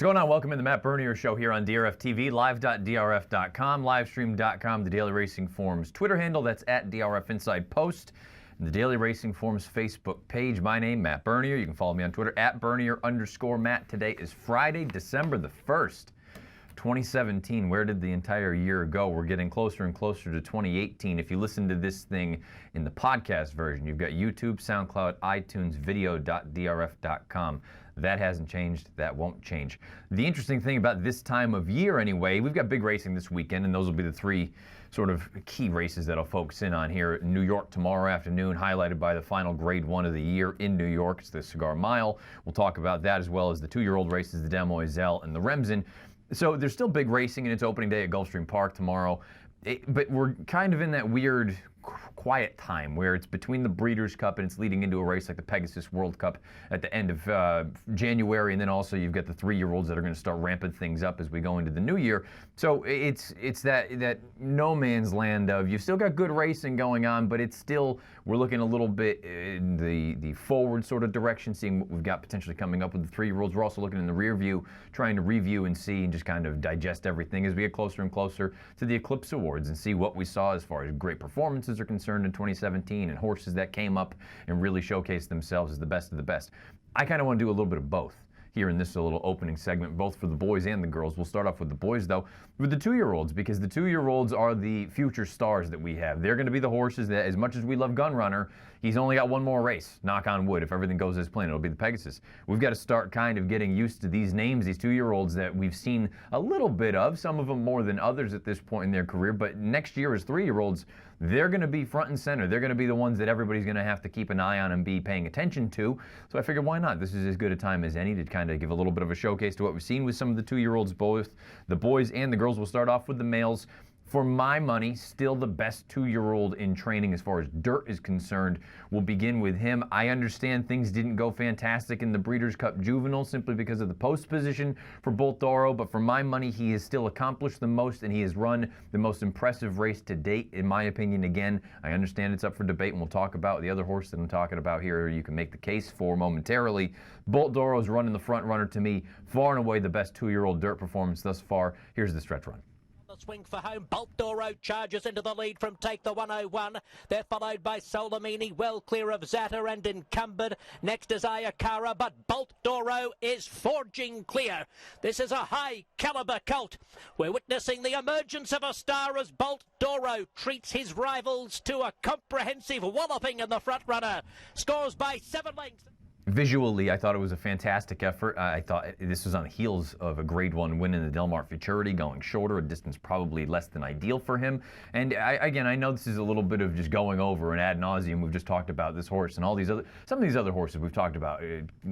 What's going on? Welcome to the Matt Bernier Show here on DRF TV, live.drf.com, livestream.com, the Daily Racing Forums Twitter handle, that's at DRF Inside Post, and the Daily Racing Forums Facebook page. My name, Matt Bernier. You can follow me on Twitter, at Bernier_Matt. Today is Friday, December the 1st, 2017. Where did the entire year go? We're getting closer and closer to 2018. If you listen to this thing in the podcast version, you've got YouTube, SoundCloud, iTunes, video.drf.com. That hasn't changed. That won't change. The interesting thing about this time of year anyway, we've got big racing this weekend, and those will be the three sort of key races that I'll focus in on here. New York tomorrow afternoon, highlighted by the final Grade 1 of the year in New York. It's the Cigar Mile. We'll talk about that, as well as the two-year-old races, the Demoiselle and the Remsen. So there's still big racing, and it's opening day at Gulfstream Park tomorrow. But we're kind of in that weird quiet time where it's between the Breeders' Cup and it's leading into a race like the Pegasus World Cup at the end of January, and then also you've got the three-year-olds that are going to start ramping things up as we go into the new year. So it's that no man's land of you've still got good racing going on, but it's still, we're looking a little bit in the forward sort of direction, seeing what we've got potentially coming up with the three-year-olds. We're also looking in the rear view, trying to review and see and just kind of digest everything as we get closer and closer to the Eclipse Awards and see what we saw as far as great performances are concerned in 2017 and horses that came up and really showcased themselves as the best of the best. I kind of want to do a little bit of both here in this little opening segment, both for the boys and the girls. We'll start off with the boys, though, with the two-year-olds, because the two-year-olds are the future stars that we have. They're going to be the horses that, as much as we love Gunrunner, he's only got one more race, knock on wood. If everything goes as planned, it'll be the Pegasus. We've got to start kind of getting used to these names, these two-year-olds that we've seen a little bit of, some of them more than others at this point in their career, but next year as three-year-olds, they're going to be front and center. They're going to be the ones that everybody's going to have to keep an eye on and be paying attention to. So I figured, why not? This is as good a time as any to kind of give a little bit of a showcase to what we've seen with some of the two-year-olds, both the boys and the girls. We'll start off with the males. For my money, still the best two-year-old in training as far as dirt is concerned. We'll begin with him. I understand things didn't go fantastic in the Breeders' Cup Juvenile simply because of the post position for Bolt d'Oro, but for my money, he has still accomplished the most, and he has run the most impressive race to date, in my opinion. Again, I understand it's up for debate, and we'll talk about the other horse that I'm talking about here you can make the case for momentarily. Bolt d'Oro's running the front runner to me, far and away the best two-year-old dirt performance thus far. Here's the stretch run. Swing for home. Bolt d'Oro charges into the lead from Take the 101. They're followed by Solomini, well clear of Zata and encumbered. Next is Ayakara, but Bolt d'Oro is forging clear. This is a high caliber colt. We're witnessing the emergence of a star as Bolt d'Oro treats his rivals to a comprehensive walloping in the front runner. Scores by 7 lengths. Visually, I thought it was a fantastic effort. I thought this was on the heels of a Grade 1 win in the Del Mar Futurity, going shorter, a distance probably less than ideal for him. And again, I know this is a little bit of just going over and ad nauseum. We've just talked about this horse and all these other, some of these other horses we've talked about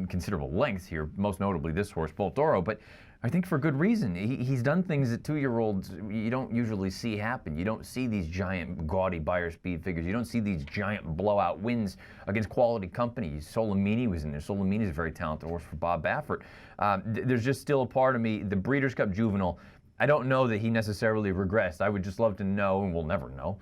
considerable length here, most notably this horse, Bolt d'Oro. But I think for good reason. He's done things that two-year-olds you don't usually see happen. You don't see these giant, gaudy buyer speed figures. You don't see these giant blowout wins against quality companies. Solomini was in there. Solomini is a very talented horse for Bob Baffert. There's just still a part of me, the Breeders' Cup Juvenile, I don't know that he necessarily regressed. I would just love to know, and we'll never know,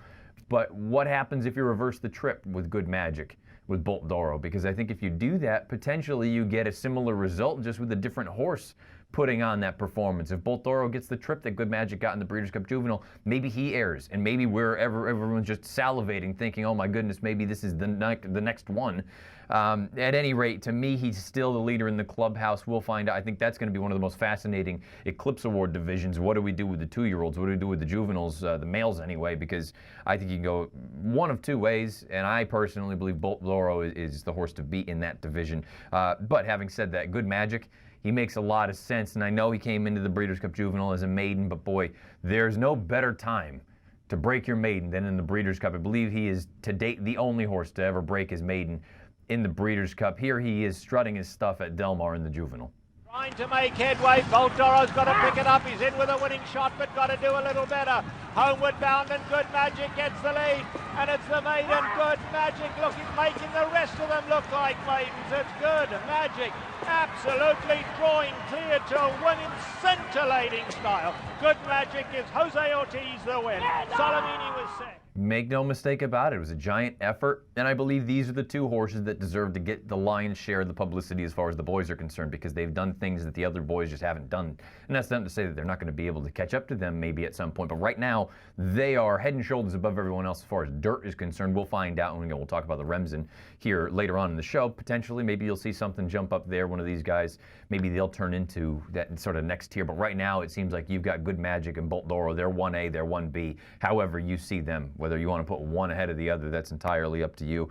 but what happens if you reverse the trip with Good Magic with Bolt d'Oro? Because I think if you do that, potentially you get a similar result just with a different horse putting on that performance. If Bolt d'Oro gets the trip that Good Magic got in the Breeders' Cup Juvenile, maybe he errs, and maybe everyone's just salivating, thinking, oh my goodness, maybe this is the next one. At any rate, to me, he's still the leader in the clubhouse. We'll find out. I think that's going to be one of the most fascinating Eclipse Award divisions. What do we do with the two-year-olds? What do we do with the juveniles, the males anyway? Because I think you can go one of two ways, and I personally believe Bolt d'Oro is the horse to beat in that division. But having said that, Good Magic, he makes a lot of sense, and I know he came into the Breeders' Cup Juvenile as a maiden, but boy, there's no better time to break your maiden than in the Breeders' Cup. I believe he is, to date, the only horse to ever break his maiden in the Breeders' Cup. Here he is strutting his stuff at Del Mar in the Juvenile. Trying to make headway. Bolt d'Oro's got to pick it up. He's in with a winning shot, but got to do a little better. Homeward bound, and Good Magic gets the lead. And it's the maiden Good Magic making the rest of them look like maidens. It's Good Magic Absolutely drawing clear to a win in scintillating style. Good Magic gives Jose Ortiz the win. Solomini was second. Make no mistake about it, it was a giant effort, and I believe these are the two horses that deserve to get the lion's share of the publicity as far as the boys are concerned, because they've done things that the other boys just haven't done. And that's not to say that they're not going to be able to catch up to them maybe at some point, but right now they are head and shoulders above everyone else as far as dirt is concerned. We'll find out when we'll talk about the Remsen here later on in the show. Potentially, maybe you'll see something jump up there, one of these guys, maybe they'll turn into that sort of next tier, but right now it seems like you've got Good Magic and Bolt D'Oro. They're 1A, they're 1B, however you see them, whether you want to put one ahead of the other, that's entirely up to you.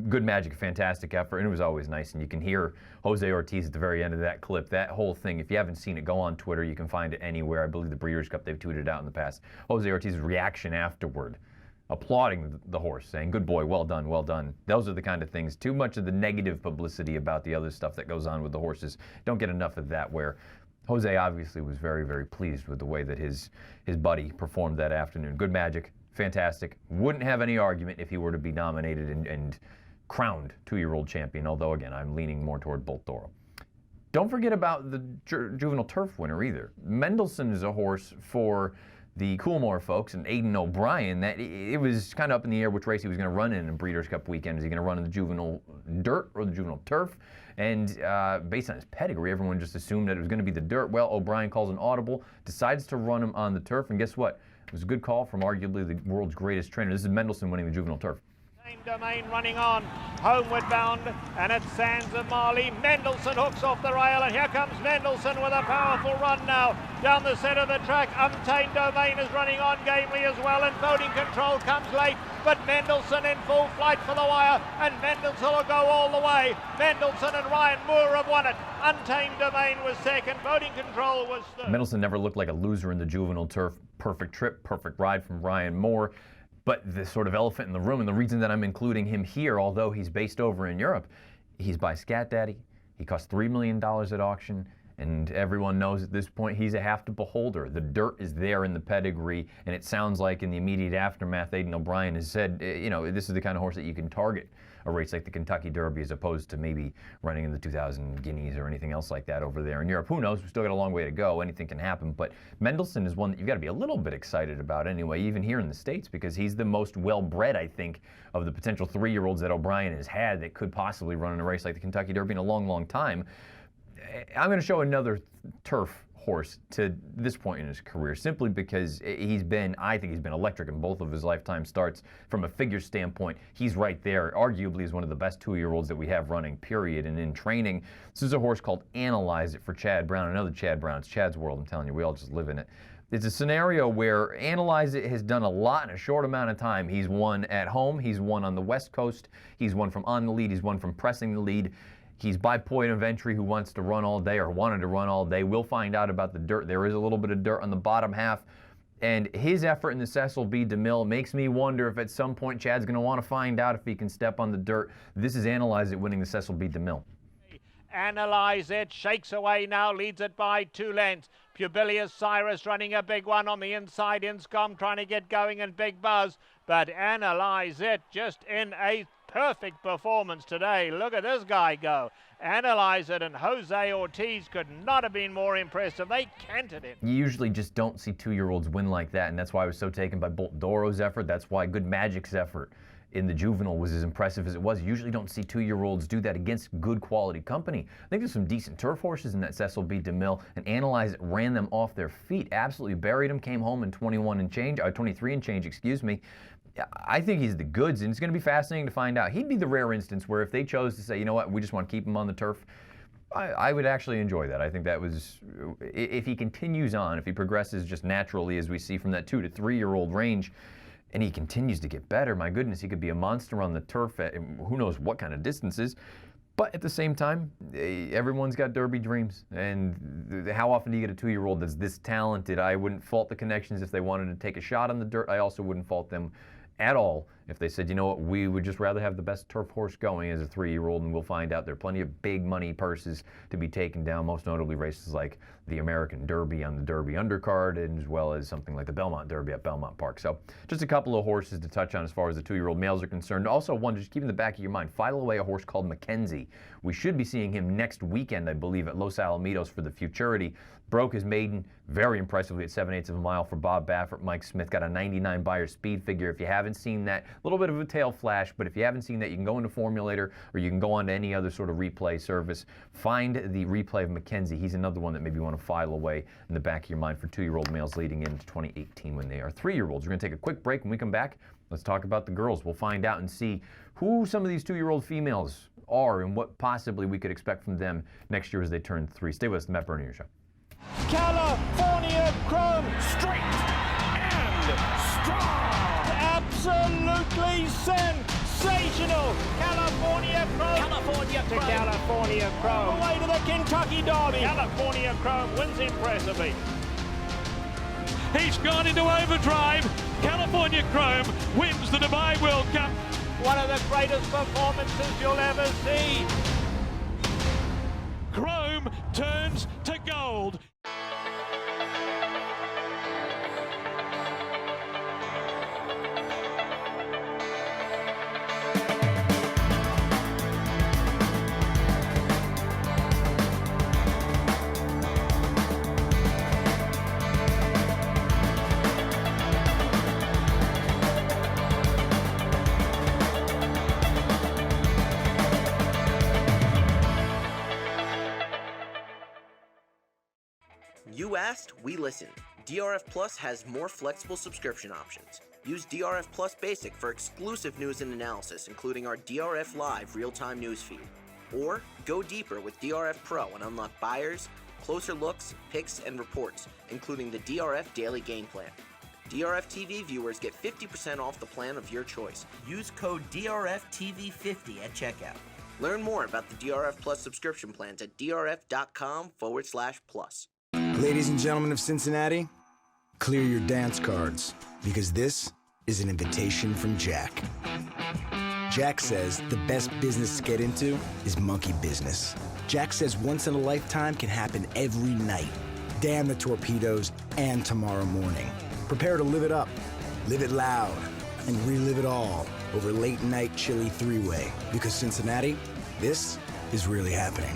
Good Magic, a fantastic effort, and it was always nice, and you can hear Jose Ortiz at the very end of that clip. That whole thing, if you haven't seen it, go on Twitter, you can find it anywhere. I believe the Breeders' Cup, they've tweeted it out in the past. Jose Ortiz's reaction afterward, applauding the horse, saying, good boy, well done, well done. Those are the kind of things. Too much of the negative publicity about the other stuff that goes on with the horses. Don't get enough of that, where Jose obviously was very, very pleased with the way that his buddy performed that afternoon. Good Magic, fantastic. Wouldn't have any argument if he were to be nominated and crowned two-year-old champion, although, again, I'm leaning more toward Bolt D'Oro. Don't forget about the juvenile turf winner either. Mendelssohn is a horse for the Coolmore folks and Aidan O'Brien. That it was kind of up in the air which race he was going to run in Breeders' Cup weekend. Is he going to run in the juvenile dirt or the juvenile turf? And based on his pedigree, everyone just assumed that it was going to be the dirt. Well, O'Brien calls an audible, decides to run him on the turf, and guess what? It was a good call from arguably the world's greatest trainer. This is Mendelssohn winning the juvenile turf. Domain running on, homeward bound, and at Sands of Marley, Mendelssohn hooks off the rail, and here comes Mendelssohn with a powerful run now down the centre of the track. Untamed Domain is running on gamely as well, and Voting Control comes late, but Mendelssohn in full flight for the wire, and Mendelssohn will go all the way. Mendelssohn and Ryan Moore have won it. Untamed Domain was second, Voting Control was third. Mendelssohn never looked like a loser in the juvenile turf. Perfect trip, perfect ride from Ryan Moore. But the sort of elephant in the room, and the reason that I'm including him here, although he's based over in Europe, he's by Scat Daddy. He cost $3 million at auction, and everyone knows at this point he's a half to beholder. The dirt is there in the pedigree, and it sounds like in the immediate aftermath, Aidan O'Brien has said, you know, this is the kind of horse that you can target a race like the Kentucky Derby as opposed to maybe running in the 2000 Guineas or anything else like that over there in Europe. Who knows? We've still got a long way to go. Anything can happen. But Mendelssohn is one that you've got to be a little bit excited about anyway, even here in the States, because he's the most well-bred, I think, of the potential three-year-olds that O'Brien has had that could possibly run in a race like the Kentucky Derby in a long, long time. I'm going to show another turf horse to this point in his career, simply because I think he's been electric in both of his lifetime starts. From a figure standpoint, he's right there, arguably is one of the best two-year-olds that we have running, period. And in training, this is a horse called Analyze It for Chad Brown. Another Chad Brown. It's Chad's world, I'm telling you. We all just live in it. It's a scenario where Analyze It has done a lot in a short amount of time. He's won at home. He's won on the West Coast. He's won from on the lead. He's won from pressing the lead. He's by point of entry who wants to run all day or wanted to run all day. We'll find out about the dirt. There is a little bit of dirt on the bottom half. And his effort in the Cecil B. DeMille makes me wonder if at some point Chad's going to want to find out if he can step on the dirt. This is Analyze It winning the Cecil B. DeMille. Analyze It, shakes away now, leads it by 2 lengths. Pubilius Cyrus running a big one on the inside. Inscom trying to get going and Big Buzz. But Analyze It just in a perfect performance today. Look at this guy go. Analyze It, and Jose Ortiz could not have been more impressive. They canted it. You usually just don't see two-year-olds win like that, and that's why I was so taken by Bolt D'Oro's effort. That's why Good Magic's effort in the juvenile was as impressive as it was. You usually don't see two-year-olds do that against good quality company. I think there's some decent turf horses in that Cecil B. DeMille, and Analyze It ran them off their feet, absolutely buried them, came home in 23 and change, excuse me. I think he's the goods, and it's going to be fascinating to find out. He'd be the rare instance where if they chose to say, you know what, we just want to keep him on the turf, I would actually enjoy that. I think that was, if he continues on, if he progresses just naturally as we see from that 2 to 3-year-old range, and he continues to get better, my goodness, he could be a monster on the turf at who knows what kind of distances. But at the same time, everyone's got Derby dreams. And how often do you get a 2-year-old that's this talented? I wouldn't fault the connections if they wanted to take a shot on the dirt. I also wouldn't fault them at all if they said, you know what, we would just rather have the best turf horse going as a 3-year-old, and we'll find out there are plenty of big money purses to be taken down, most notably races like the American Derby on the Derby undercard, and as well as something like the Belmont Derby at Belmont Park. So just a couple of horses to touch on as far as the 2-year-old males are concerned. Also, one to just keep in the back of your mind, file away a horse called Mackenzie. We should be seeing him next weekend, I believe, at Los Alamitos for the Futurity. Broke his maiden very impressively at 7/8 of a mile for Bob Baffert. Mike Smith got a 99 Beyer speed figure. If you haven't seen that, a little bit of a tail flash, but if you haven't seen that, you can go into Formulator or you can go on to any other sort of replay service. Find the replay of Mackenzie. He's another one that maybe you want to file away in the back of your mind for 2-year-old males leading into 2018 when they are 3-year-olds. We're going to take a quick break. When we come back, let's talk about the girls. We'll find out and see who some of these 2-year-old females are and what possibly we could expect from them next year as they turn 3. Stay with us, the Matt Bernier Show. California Chrome, straight and strong. Absolutely sensational. California Chrome. California to Chrome. California Chrome. Away to the Kentucky Derby. California Chrome wins impressively. He's gone into overdrive. California Chrome wins the Dubai World Cup. One of the greatest performances you'll ever see. Chrome turns to gold. You asked, we listened. DRF Plus has more flexible subscription options. Use DRF Plus Basic for exclusive news and analysis, including our DRF Live real-time news feed. Or go deeper with DRF Pro and unlock buyers, closer looks, picks, and reports, including the DRF Daily Game Plan. DRF TV viewers get 50% off the plan of your choice. Use code DRFTV50 at checkout. Learn more about the DRF Plus subscription plans at drf.com/plus. Ladies and gentlemen of Cincinnati, clear your dance cards, because this is an invitation from Jack. Jack says the best business to get into is monkey business. Jack says once in a lifetime can happen every night. Damn the torpedoes and tomorrow morning. Prepare to live it up, live it loud, and relive it all over late night chilly three-way. Because Cincinnati, this is really happening.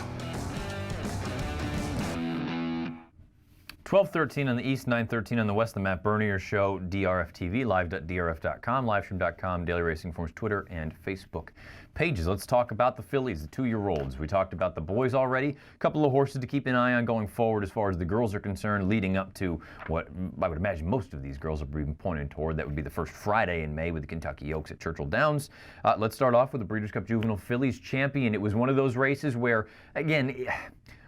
12:13 on the East, 9:13 on the West, the Matt Bernier Show, DRF TV, live.drf.com, livestream.com, Daily Racing Forms, Twitter and Facebook pages. Let's talk about the fillies, the 2-year-olds. We talked about the boys already. A couple of horses to keep an eye on going forward as far as the girls are concerned, leading up to what I would imagine most of these girls are even pointing toward. That would be the first Friday in May with the Kentucky Oaks at Churchill Downs. Let's start off with the Breeders' Cup Juvenile Fillies Champion. It was one of those races where, again,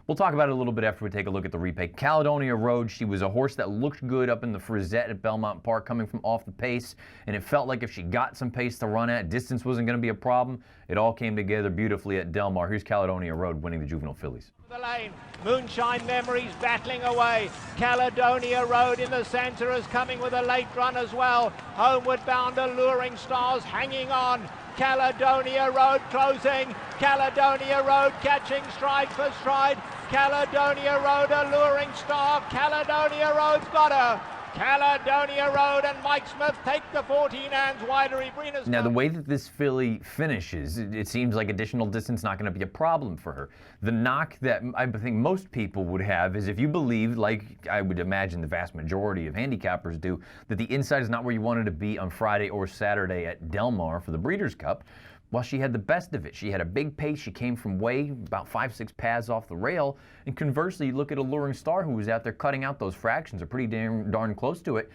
we'll talk about it a little bit after we take a look at the replay. Caledonia Road, she was a horse that looked good up in the Frisette at Belmont Park coming from off the pace, and it felt like if she got some pace to run at, distance wasn't going to be a problem. It all came together beautifully at Del Mar. Here's Caledonia Road winning the Juvenile Fillies. The lane, Moonshine Memories battling away. Caledonia Road in the centre is coming with a late run as well. Homeward bound, Alluring Stars hanging on. Caledonia Road closing. Caledonia Road catching stride for stride. Caledonia Road, Alluring Star. Caledonia Road's got her. Caledonia Road and Mike Smith take the 14 hands wider. Now, the way that this filly finishes, it seems like additional distance not going to be a problem for her. The knock that I think most people would have is if you believe, like I would imagine the vast majority of handicappers do, that the inside is not where you wanted to be on Friday or Saturday at Del Mar for the Breeders' Cup. Well, she had the best of it. She had a big pace. She came from way about 5-6 paths off the rail. And conversely, you look at Alluring Star, who was out there cutting out those fractions, or pretty darn close to it.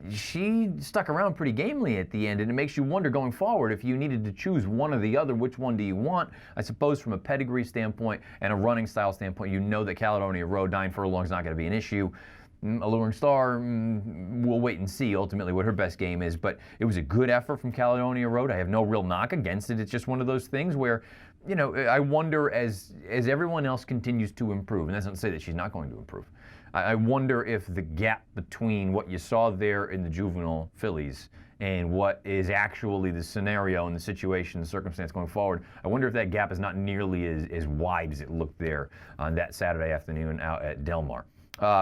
She stuck around pretty gamely at the end, and it makes you wonder going forward if you needed to choose one or the other, which one do you want? I suppose from a pedigree standpoint and a running style standpoint, you know that Caledonia Road 9 furlongs is not going to be an issue. Alluring Star, we'll wait and see ultimately what her best game is, but it was a good effort from Caledonia Road. I have no real knock against it. It's just one of those things where you know, I wonder as everyone else continues to improve, and that's not to say that she's not going to improve. I wonder if the gap between what you saw there in the juvenile fillies and what is actually the scenario and the situation, the circumstance going forward, I wonder if that gap is not nearly as wide as it looked there on that Saturday afternoon out at Del Mar.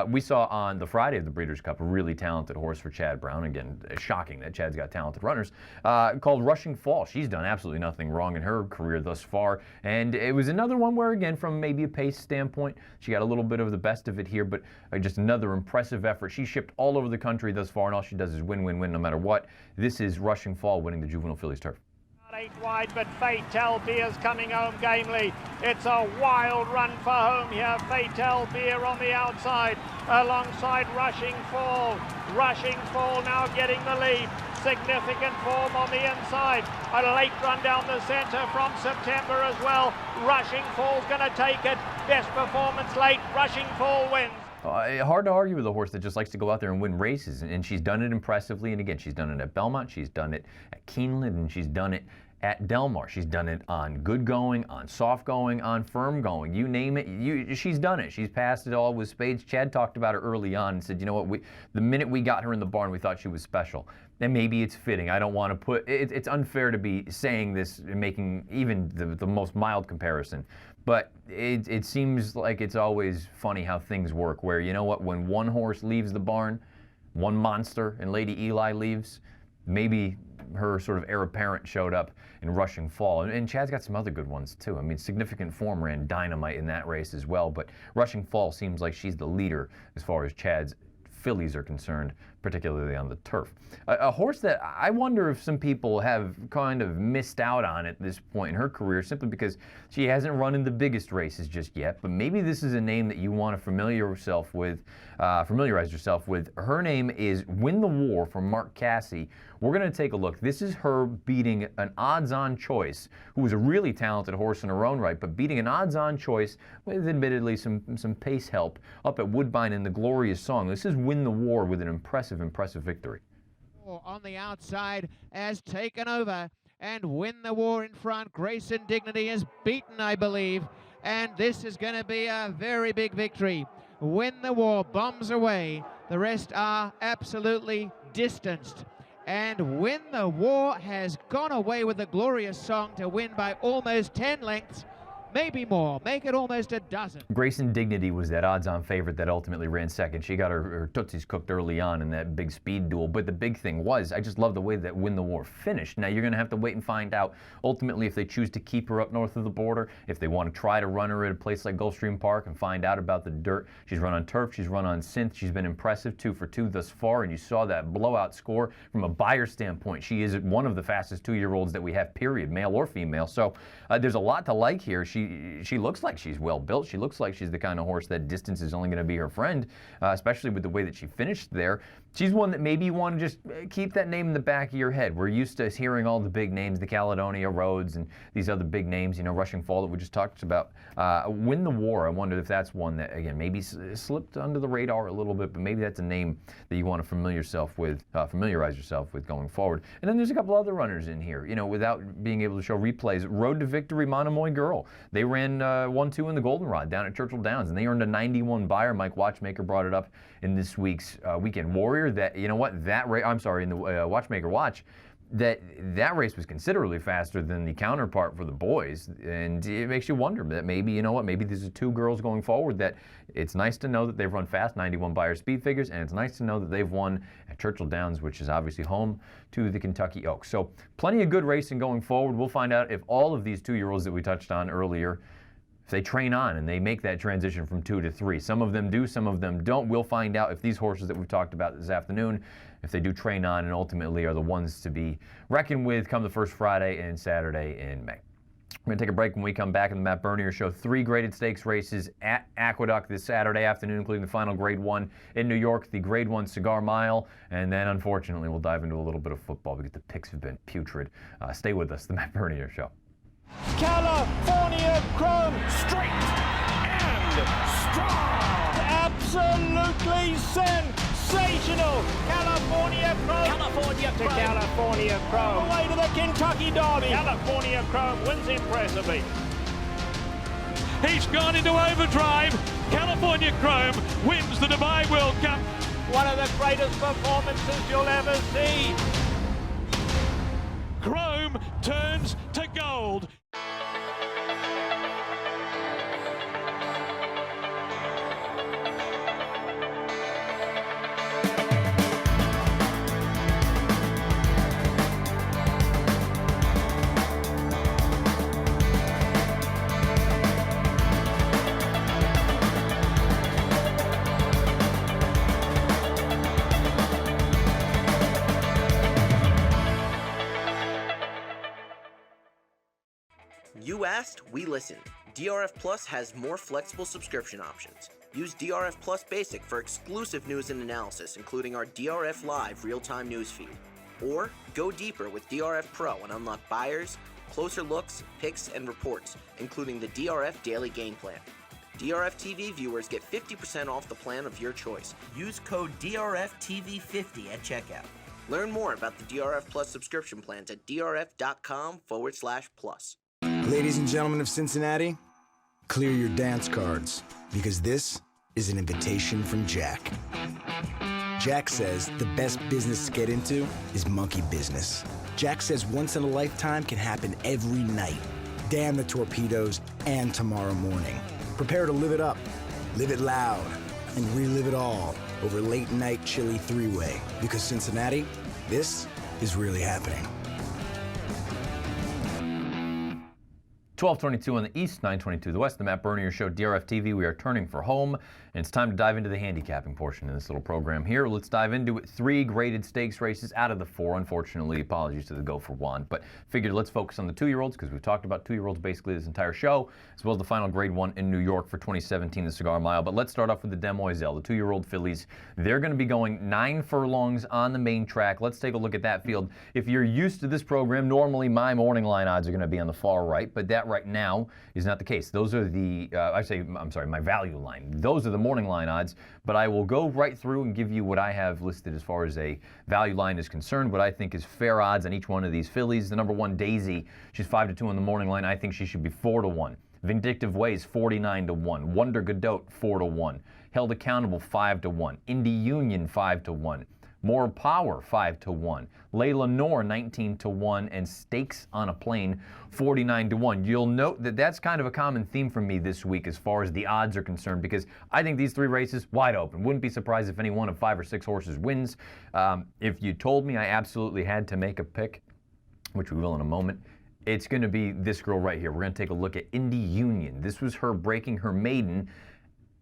We saw on the Friday of the Breeders' Cup a really talented horse for Chad Brown. Again, shocking that Chad's got talented runners, called Rushing Fall. She's done absolutely nothing wrong in her career thus far. And it was another one where, again, from maybe a pace standpoint, she got a little bit of the best of it here, but just another impressive effort. She shipped all over the country thus far, and all she does is win, win, win no matter what. This is Rushing Fall winning the Juvenile Fillies Turf. 8 wide, but Fatal Beer's coming home gamely. It's a wild run for home here. Fatal Beer on the outside, alongside Rushing Fall. Rushing Fall now getting the lead. Significant form on the inside. A late run down the centre from September as well. Rushing Fall's going to take it. Best performance late. Rushing Fall wins. Hard to argue with a horse that just likes to go out there and win races, and she's done it impressively. And again, she's done it at Belmont, she's done it at Keeneland, and she's done it at Del Mar. She's done it on good going, on soft going, on firm going. You name it, she's done it. She's passed it all with spades. Chad talked about her early on and said, you know what, the minute we got her in the barn, we thought she was special. And maybe it's fitting. I don't want to put, it's unfair to be saying this and making even the most mild comparison. But it seems like it's always funny how things work, where, you know what, when one horse leaves the barn, one monster, and Lady Eli leaves, maybe her sort of heir apparent showed up in Rushing Fall. And Chad's got some other good ones, too. I mean, Significant Form ran dynamite in that race as well, but Rushing Fall seems like she's the leader as far as Chad's fillies are concerned, particularly on the turf. A horse that I wonder if some people have kind of missed out on at this point in her career simply because she hasn't run in the biggest races just yet, but maybe this is a name that you want to familiarize yourself with. Her name is Win the War from Mark Casse. We're going to take a look. This is her beating an odds-on choice, who was a really talented horse in her own right, but beating an odds-on choice with admittedly some pace help up at Woodbine in the Glorious Song. This is Win the War with an impressive victory. On the outside has taken over, and Win the War in front. Grace and Dignity is beaten, I believe, and this is going to be a very big victory. Win the War bombs away. The rest are absolutely distanced. And Win the War has gone away with the Glorious Song to win by almost 10 lengths. Maybe more. Make it almost a dozen. Grace and Dignity was that odds-on favorite that ultimately ran second. She got her tootsies cooked early on in that big speed duel. But the big thing was, I just love the way that Win the War finished. Now, you're going to have to wait and find out, ultimately, if they choose to keep her up north of the border, if they want to try to run her at a place like Gulfstream Park and find out about the dirt. She's run on turf. She's run on synth. She's been impressive, 2 for 2 thus far. And you saw that blowout score from a buyer standpoint. She is one of the fastest 2-year-olds that we have, period, male or female. So there's a lot to like here. She looks like she's well built. She looks like she's the kind of horse that distance is only going to be her friend, especially with the way that she finished there. She's one that maybe you want to just keep that name in the back of your head. We're used to hearing all the big names, the Caledonia Roads and these other big names, you know, Rushing Fall that we just talked about. Win the War, I wondered if that's one that, again, maybe slipped under the radar a little bit, but maybe that's a name that you want to familiarize yourself with going forward. And then there's a couple other runners in here, you know, without being able to show replays. Road to Victory, Monomoy Girl. They ran 1-2 in the Goldenrod down at Churchill Downs, and they earned a 91 buyer. Mike Watchmaker brought it up in this week's Weekend Warrior. That, you know what, in the Watchmaker Watch, that race was considerably faster than the counterpart for the boys, and it makes you wonder that maybe, you know what, maybe these are 2 girls going forward that it's nice to know that they've run fast, 91 buyer speed figures, and it's nice to know that they've won at Churchill Downs, which is obviously home to the Kentucky Oaks. So plenty of good racing going forward. We'll find out if all of these 2-year-olds that we touched on earlier, if they train on and they make that transition from 2 to 3. Some of them do, some of them don't. We'll find out if these horses that we've talked about this afternoon, if they do train on and ultimately are the ones to be reckoned with come the first Friday and Saturday in May. We're going to take a break. When we come back in the Matt Bernier Show. 3 graded stakes races at Aqueduct this Saturday afternoon, including the final Grade 1 in New York, the Grade 1 Cigar Mile, and then, unfortunately, we'll dive into a little bit of football because the picks have been putrid. Stay with us, the Matt Bernier Show. California Chrome, straight and strong. Absolutely sensational. California Chrome. California Chrome. All the way to the Kentucky Derby. California Chrome wins impressively. He's gone into overdrive. California Chrome wins the Dubai World Cup. One of the greatest performances you'll ever see. Chrome turns to gold. You asked, we listened. DRF Plus has more flexible subscription options. Use DRF Plus Basic for exclusive news and analysis, including our DRF Live real-time news feed. Or go deeper with DRF Pro and unlock buyers, closer looks, picks, and reports, including the DRF Daily Game Plan. DRF TV viewers get 50% off the plan of your choice. Use code DRFTV50 at checkout. Learn more about the DRF Plus subscription plans at drf.com/plus. Ladies and gentlemen of Cincinnati, clear your dance cards, because this is an invitation from Jack. Jack says the best business to get into is monkey business. Jack says once in a lifetime can happen every night. Damn the torpedoes and tomorrow morning. Prepare to live it up, live it loud, and relive it all over late night chilly three-way. Because Cincinnati, this is really happening. 12:22 on the east, 9:22 the west. The Matt Bernier Show, DRF TV. We are turning for home, and it's time to dive into the handicapping portion of this little program here. Let's dive into it. 3 graded stakes races out of the 4. Unfortunately, apologies to the Go for Juan, but figured let's focus on the 2-year-olds because we've talked about 2-year-olds basically this entire show, as well as the final Grade 1 in New York for 2017, the Cigar Mile. But let's start off with the Demoiselle, the 2-year-old fillies. They're going to be going 9 furlongs on the main track. Let's take a look at that field. If you're used to this program, normally my morning line odds are going to be on the far right, but that right now is not the case. Those are the, my value line. Those are the morning line odds, but I will go right through and give you what I have listed as far as a value line is concerned, what I think is fair odds on each one of these fillies. The number 1, Desi, she's 5-2 on the morning line. I think she should be 4-1. Vindictive Ways, 49-1. Wonder Godot, 4-1. Held Accountable, 5-1. Indy Union, 5-1. More Power, 5-1. Layla Noor, 19-1. And Stakes on a Plane, 49-1. You'll note that that's kind of a common theme for me this week as far as the odds are concerned, because I think these 3 races, wide open. Wouldn't be surprised if any one of 5 or 6 horses wins. If you told me I absolutely had to make a pick, which we will in a moment, it's going to be this girl right here. We're going to take a look at Indy Union. This was her breaking her maiden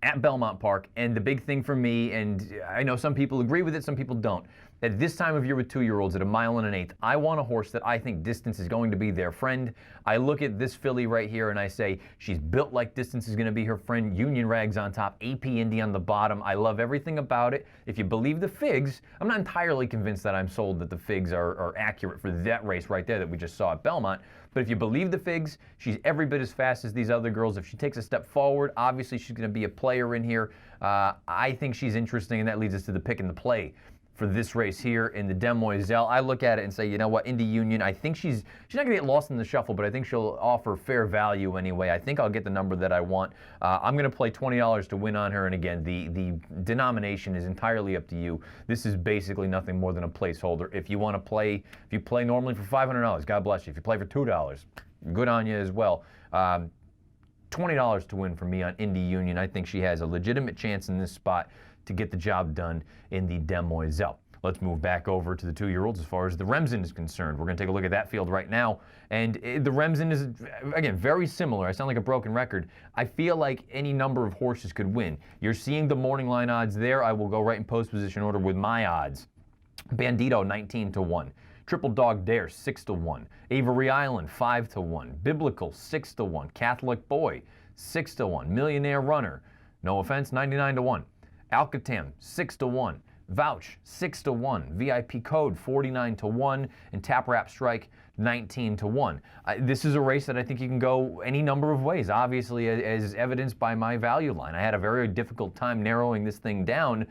at Belmont Park, and the big thing for me, and I know some people agree with it, some people don't, at this time of year with 2-year-olds at 1 1/8 miles, I want a horse that I think distance is going to be their friend. I look at this filly right here and I say, she's built like distance is going to be her friend. Union Rags on top, AP Indy on the bottom. I love everything about it. If you believe the figs, I'm not entirely convinced that I'm sold that the figs are accurate for that race right there that we just saw at Belmont. But if you believe the figs, she's every bit as fast as these other girls. If she takes a step forward, obviously she's going to be a player in here. I think she's interesting, and that leads us to the pick and the play for this race here in the Demoiselle. I look at it and say, you know what, Indy Union, I think she's not going to get lost in the shuffle, but I think she'll offer fair value anyway. I think I'll get the number that I want. I'm going to play $20 to win on her, and again, the denomination is entirely up to you. This is basically nothing more than a placeholder. If you want to play, if you play normally for $500, God bless you. If you play for $2, good on you as well. $20 to win for me on Indy Union. I think she has a legitimate chance in this spot to get the job done in the Demoiselle. Let's move back over to the 2-year-olds as far as the Remsen is concerned. We're going to take a look at that field right now. And the Remsen is, again, very similar. I sound like a broken record. I feel like any number of horses could win. You're seeing the morning line odds there. I will go right in post position order with my odds. Bandito, 19-1. Triple Dog Dare, 6-1. Avery Island, 5-1. Biblical, 6-1. Catholic Boy, 6-1. Millionaire Runner, no offense, 99-1. Alcatam, 6-1. Vouch, 6-1. VIP Code, 49-1. And Tap Rap Strike, 19-1. This is a race that I think you can go any number of ways, obviously, as evidenced by my value line. I had a very difficult time narrowing this thing down.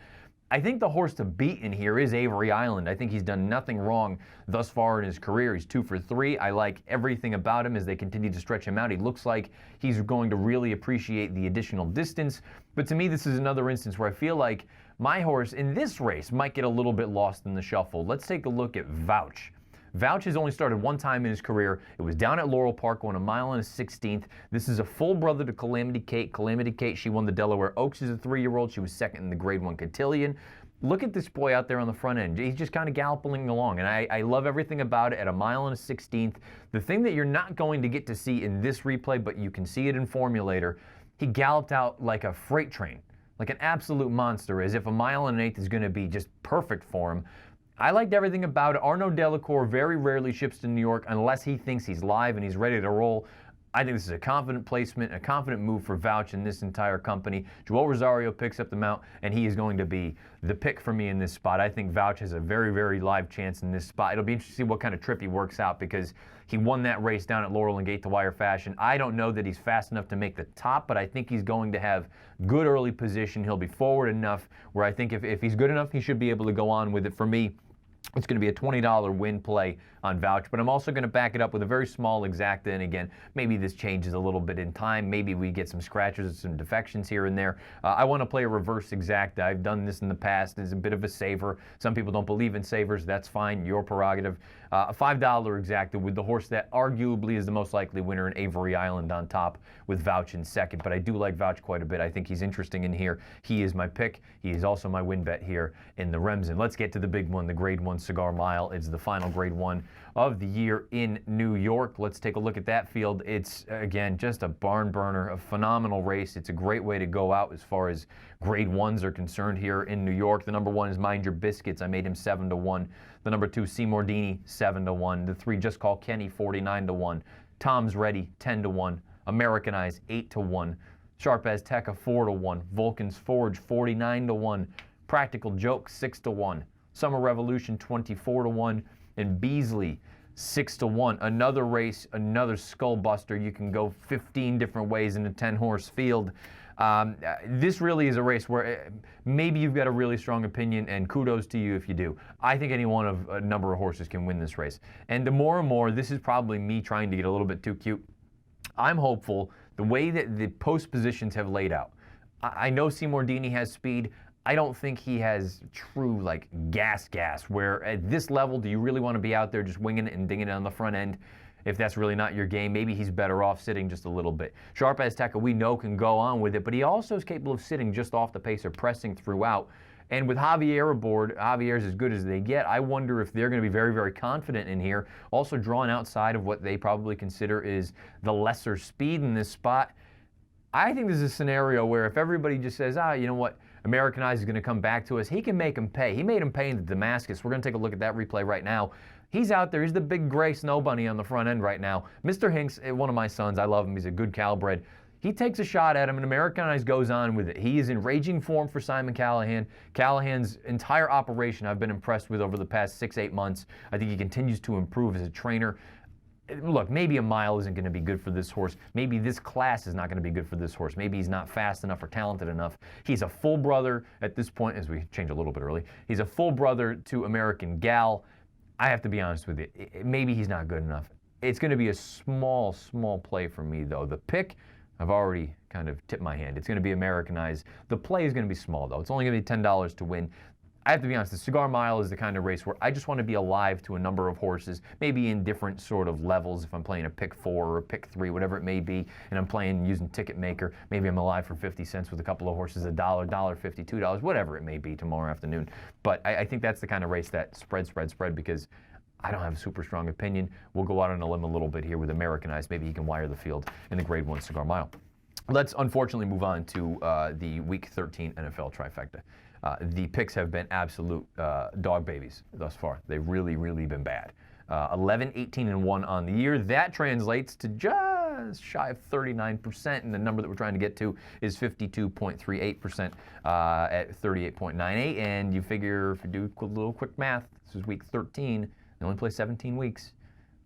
I think the horse to beat in here is Avery Island. I think he's done nothing wrong thus far in his career. He's 2 for 3. I like everything about him as they continue to stretch him out. He looks like he's going to really appreciate the additional distance. But to me, this is another instance where I feel like my horse in this race might get a little bit lost in the shuffle. Let's take a look at Vouch. Vouch has only started one time in his career. It was down at Laurel Park, going a mile and a 16th. This is a full brother to Calamity Kate. Calamity Kate, she won the Delaware Oaks. She's a 3-year-old. She was second in the Grade 1 Cotillion. Look at this boy out there on the front end. He's just kind of galloping along, and I love everything about it at a mile and a 16th. The thing that you're not going to get to see in this replay, but you can see it in Formulator, he galloped out like a freight train, like an absolute monster, as if a mile and an eighth is going to be just perfect for him. I liked everything about it. Arnaud Delacour very rarely ships to New York unless he thinks he's live and he's ready to roll. I think this is a confident placement, a confident move for Vouch in this entire company. Joel Rosario picks up the mount, and he is going to be the pick for me in this spot. I think Vouch has a very, very live chance in this spot. It'll be interesting to see what kind of trip he works out because he won that race down at Laurel in gate-to-wire fashion. I don't know that he's fast enough to make the top, but I think he's going to have good early position. He'll be forward enough where I think if he's good enough, he should be able to go on with it. For me, it's going to be a $20 win play on Vouch, but I'm also going to back it up with a very small exacta. And again, maybe this changes a little bit in time. Maybe we get some scratches, some defections here and there. I want to play a reverse exacta. I've done this in the past. It's a bit of a saver. Some people don't believe in savers. That's fine. Your prerogative. A $5 exacta with the horse that arguably is the most likely winner in Avery Island on top with Vouch in second. But I do like Vouch quite a bit. I think he's interesting in here. He is my pick. He is also my win bet here in the Remsen. Let's get to the big one, the Grade 1 Cigar Mile. It's the final Grade 1 of the year in New York. Let's take a look at that field. It's, again, just a barn burner, a phenomenal race. It's a great way to go out as far as Grade 1s are concerned here in New York. The number 1 is Mind Your Biscuits. I made him 7-1. The number 2, Seymour Dini, 7-1. The 3, Just Call Kenny, 49-1. Tom's Ready, 10-1. Americanize, 8-1. Sharp as Tekka, 4-1. Vulcan's Forge, 49-1. Practical Joke, 6-1. Summer Revolution, 24-1. And Beasley, 6-1. Another race, another skull buster. You can go 15 different ways in a 10-horse field. This really is a race where maybe you've got a really strong opinion, and kudos to you if you do. I think any one of a number of horses can win this race. And the more and more, this is probably me trying to get a little bit too cute. I'm hopeful the way that the post positions have laid out. I know Seymour Dini has speed. I don't think he has true, like, gas, where at this level, do you really want to be out there just winging it and dinging it on the front end? If that's really not your game, maybe he's better off sitting just a little bit. Sharp as Tekka, we know, can go on with it, but he also is capable of sitting just off the pace or pressing throughout. And with Javier aboard, Javier's as good as they get. I wonder if they're going to be very, very confident in here. Also drawn outside of what they probably consider is the lesser speed in this spot. I think this is a scenario where if everybody just says, you know what, Americanized is going to come back to us, he can make him pay. He made him pay in the Damascus. We're going to take a look at that replay right now. He's out there. He's the big gray snow bunny on the front end right now. Mr. Hinks, one of my sons, I love him. He's a good Calbred. He takes a shot at him, and Americanized goes on with it. He is in raging form for Simon Callahan. Callahan's entire operation I've been impressed with over the past 6-8 months. I think he continues to improve as a trainer. Look, maybe a mile isn't going to be good for this horse. Maybe this class is not going to be good for this horse. Maybe he's not fast enough or talented enough. He's a full brother at this point, as we change a little bit early. He's a full brother to American Gal. I have to be honest with you. Maybe he's not good enough. It's going to be a small play for me, though. The pick, I've already kind of tipped my hand. It's going to be Americanized. The play is going to be small, though. It's only going to be $10 to win. I have to be honest, the Cigar Mile is the kind of race where I just want to be alive to a number of horses, maybe in different sort of levels. If I'm playing a pick 4 or a pick 3, whatever it may be, and I'm playing using Ticket Maker, maybe I'm alive for 50 cents with a couple of horses, $1, $1.50, $2, whatever it may be tomorrow afternoon. But I think that's the kind of race that spread, because I don't have a super strong opinion. We'll go out on a limb a little bit here with Americanized. Maybe he can wire the field in the Grade 1 Cigar Mile. Let's unfortunately move on to the Week 13 NFL trifecta. The picks have been absolute dog babies thus far. They've really, really been bad. 11, 18, and 1 on the year. That translates to just shy of 39%, and the number that we're trying to get to is 52.38% at 38.98. And you figure, if you do a little quick math, this is Week 13. They only play 17 weeks.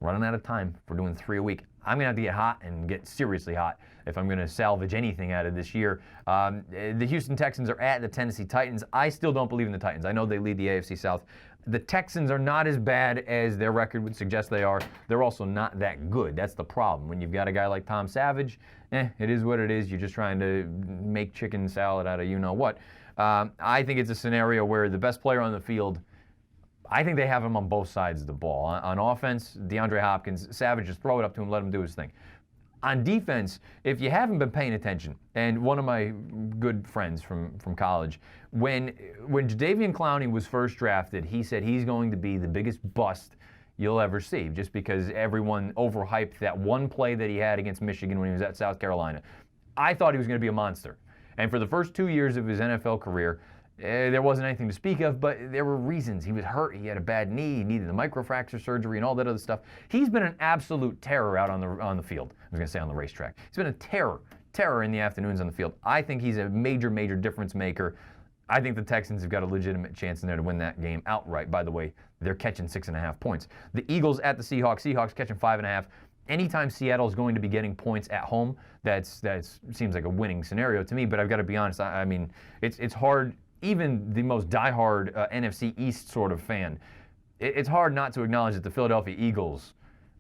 running out of time for doing 3 a week. I'm going to have to get hot and get seriously hot if I'm going to salvage anything out of this year. The Houston Texans are at the Tennessee Titans. I still don't believe in the Titans. I know they lead the AFC South. The Texans are not as bad as their record would suggest they are. They're also not that good. That's the problem. When you've got a guy like Tom Savage, it is what it is. You're just trying to make chicken salad out of you-know-what. I think it's a scenario where the best player on the field, I think they have him on both sides of the ball. On offense, DeAndre Hopkins, Savage, just throw it up to him, let him do his thing. On defense, if you haven't been paying attention, and one of my good friends from college, when Jadeveon Clowney was first drafted, he said he's going to be the biggest bust you'll ever see, just because everyone overhyped that one play that he had against Michigan when he was at South Carolina. I thought he was going to be a monster. And for the first 2 years of his NFL career, there wasn't anything to speak of, but there were reasons. He was hurt. He had a bad knee. He needed a microfracture surgery and all that other stuff. He's been an absolute terror out on the field. I was going to say on the racetrack. He's been a terror in the afternoons on the field. I think he's a major difference maker. I think the Texans have got a legitimate chance in there to win that game outright. By the way, they're catching 6.5 points. The Eagles at the Seahawks. Seahawks catching 5.5. Anytime Seattle is going to be getting points at home, that seems like a winning scenario to me. But I've got to be honest. I mean, it's hard. Even the most diehard NFC East sort of fan, it's hard not to acknowledge that the Philadelphia Eagles,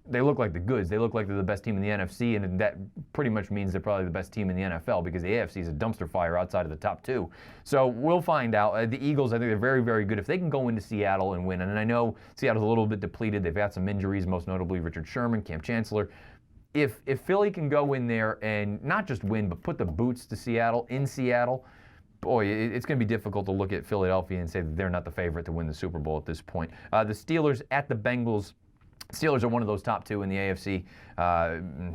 they look like the goods. They look like they're the best team in the NFC, and that pretty much means they're probably the best team in the NFL because the AFC is a dumpster fire outside of the top two. So we'll find out. The Eagles, I think they're very, very good. If they can go into Seattle and win, and I know Seattle's a little bit depleted. They've got some injuries, most notably Richard Sherman, Cam Chancellor. If Philly can go in there and not just win, but put the boots to Seattle, in Seattle, boy, it's going to be difficult to look at Philadelphia and say that they're not the favorite to win the Super Bowl at this point. The Steelers at the Bengals. Steelers are one of those top two in the AFC.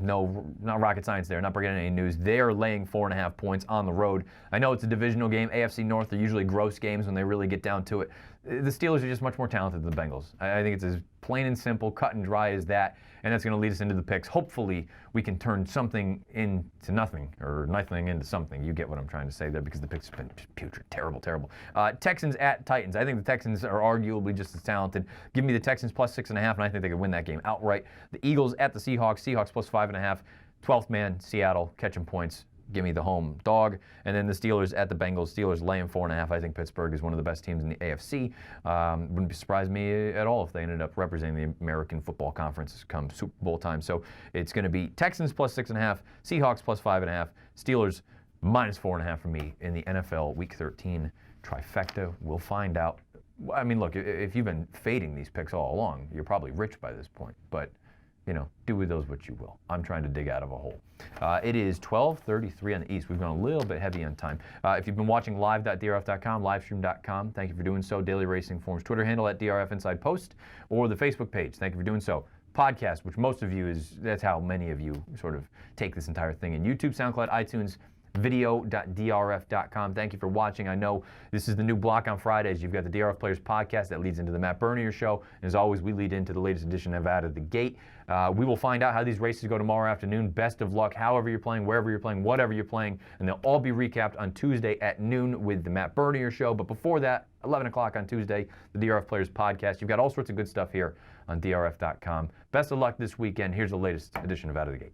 No, not rocket science there, not bringing any news. They are laying 4.5 points on the road. I know it's a divisional game. AFC North are usually gross games when they really get down to it. The Steelers are just much more talented than the Bengals. I think it's as plain and simple, cut and dry as that, and that's going to lead us into the picks. Hopefully, we can turn something into nothing, or nothing into something. You get what I'm trying to say there, because the picks have been putrid, terrible. Texans at Titans. I think the Texans are arguably just as talented. Give me the Texans plus 6.5, and I think they could win that game outright. The Eagles at the Seahawks. Seahawks plus 5.5. 12th man, Seattle, catching points. Give me the home dog. And then the Steelers at the Bengals. Steelers laying 4.5. I think Pittsburgh is one of the best teams in the AFC. Wouldn't surprise me at all if they ended up representing the American Football Conference come Super Bowl time. So it's going to be Texans plus 6.5, Seahawks plus 5.5, Steelers minus 4.5 for me in the NFL Week 13 trifecta. We'll find out. I mean, look, if you've been fading these picks all along, you're probably rich by this point. But do with those what you will. I'm trying to dig out of a hole. It is 12:33 on the East. We've gone a little bit heavy on time. If you've been watching live.drf.com, livestream.com, thank you for doing so. Daily Racing Forms Twitter handle at DRF Inside Post, or the Facebook page. Thank you for doing so. Podcast, which most of you that's how many of you sort of take this entire thing in. YouTube, SoundCloud, iTunes, video.drf.com. Thank you for watching. I know this is the new block on Fridays. You've got the DRF Players podcast that leads into the Matt Bernier show. And as always, we lead into the latest edition of Out of the Gate. We will find out how these races go tomorrow afternoon. Best of luck, however you're playing, wherever you're playing, whatever you're playing. And they'll all be recapped on Tuesday at noon with the Matt Bernier show. But before that, 11 o'clock on Tuesday, the DRF Players podcast. You've got all sorts of good stuff here on DRF.com. Best of luck this weekend. Here's the latest edition of Out of the Gate.